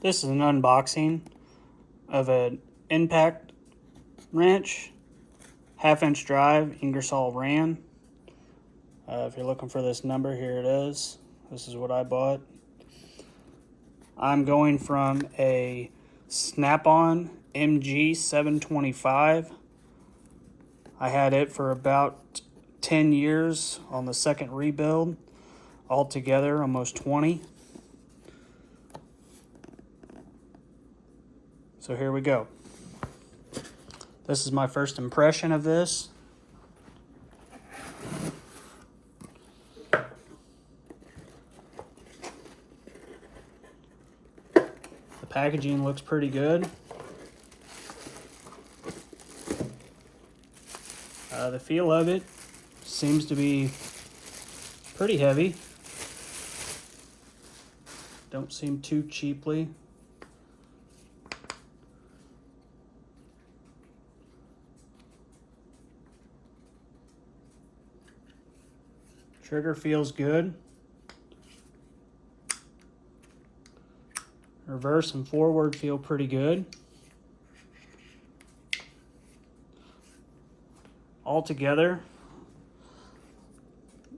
This is an unboxing of an impact wrench, 1/2 inch drive, Ingersoll Rand. If you're looking for this number, here it is. This is what I bought. I'm going from a Snap-on MG 725. I had it for about 10 years on the second rebuild, altogether almost 20. So here we go. This is my first impression of this. The packaging looks pretty good. The feel of it seems to be pretty heavy. Don't seem too cheaply. Trigger feels good. Reverse and forward feel pretty good. Altogether,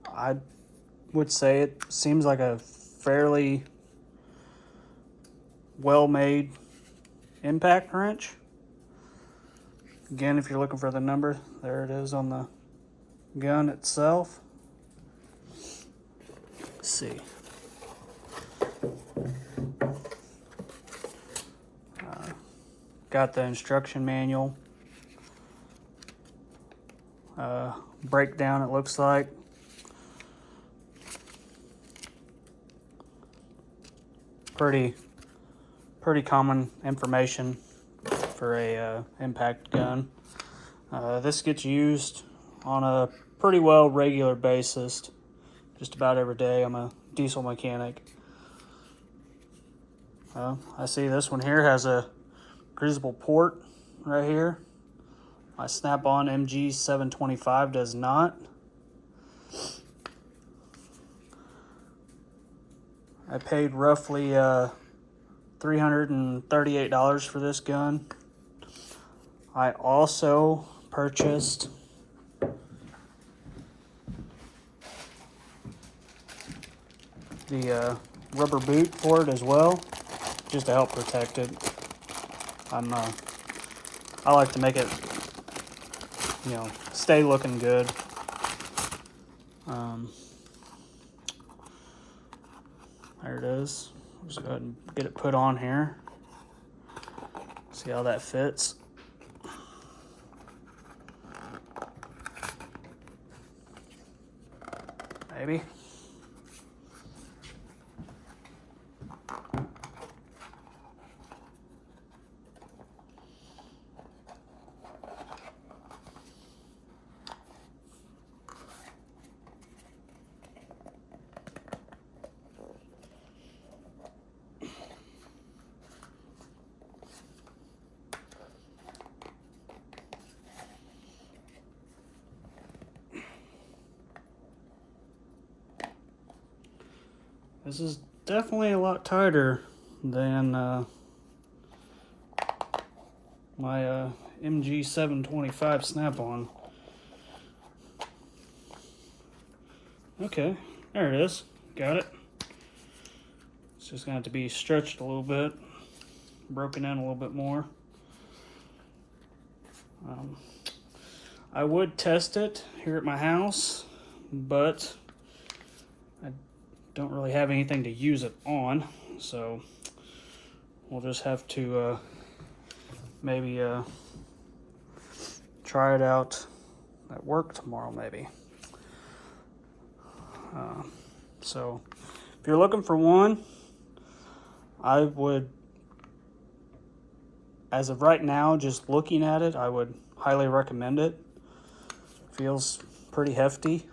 I would say it seems like a fairly well-made impact wrench. Again, if you're looking for the number, there it is on the gun itself. Let's see. Got the instruction manual. Breakdown, it looks like. Pretty common information for a impact gun. This gets used on a pretty well regular basis, just about every day. I'm a diesel mechanic. I see this one here has a crucible port right here. My Snap-on MG 725 does not. I paid roughly $338 for this gun. I also purchased the rubber boot for it as well, just to help protect it. I like to make it, stay looking good. There it is. Just go ahead and get it put on here. See how that fits. Maybe. This is definitely a lot tighter than my MG 725 Snap-on. Okay, there it is. Got it. It's just going to have to be stretched a little bit, broken in a little bit more. I would test it here at my house, but I don't really have anything to use it on, so we'll just have to maybe try it out at work tomorrow, maybe. So if you're looking for one, I would, as of right now, just looking at it, I would highly recommend it. Feels pretty hefty.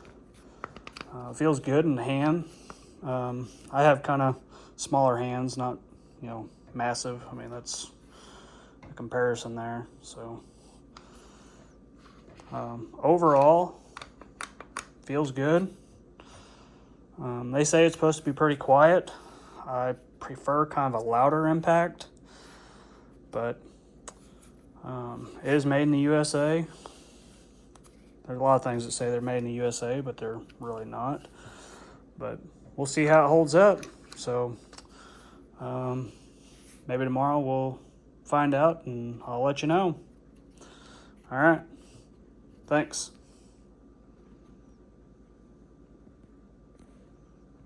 Feels good in the hand. I have kind of smaller hands, not, massive. I mean, that's a comparison there. So overall, feels good. They say it's supposed to be pretty quiet. I prefer kind of a louder impact, but it is made in the USA. There's a lot of things that say they're made in the USA, but they're really not. But we'll see how it holds up. So maybe tomorrow we'll find out and I'll let you know. All right. Thanks.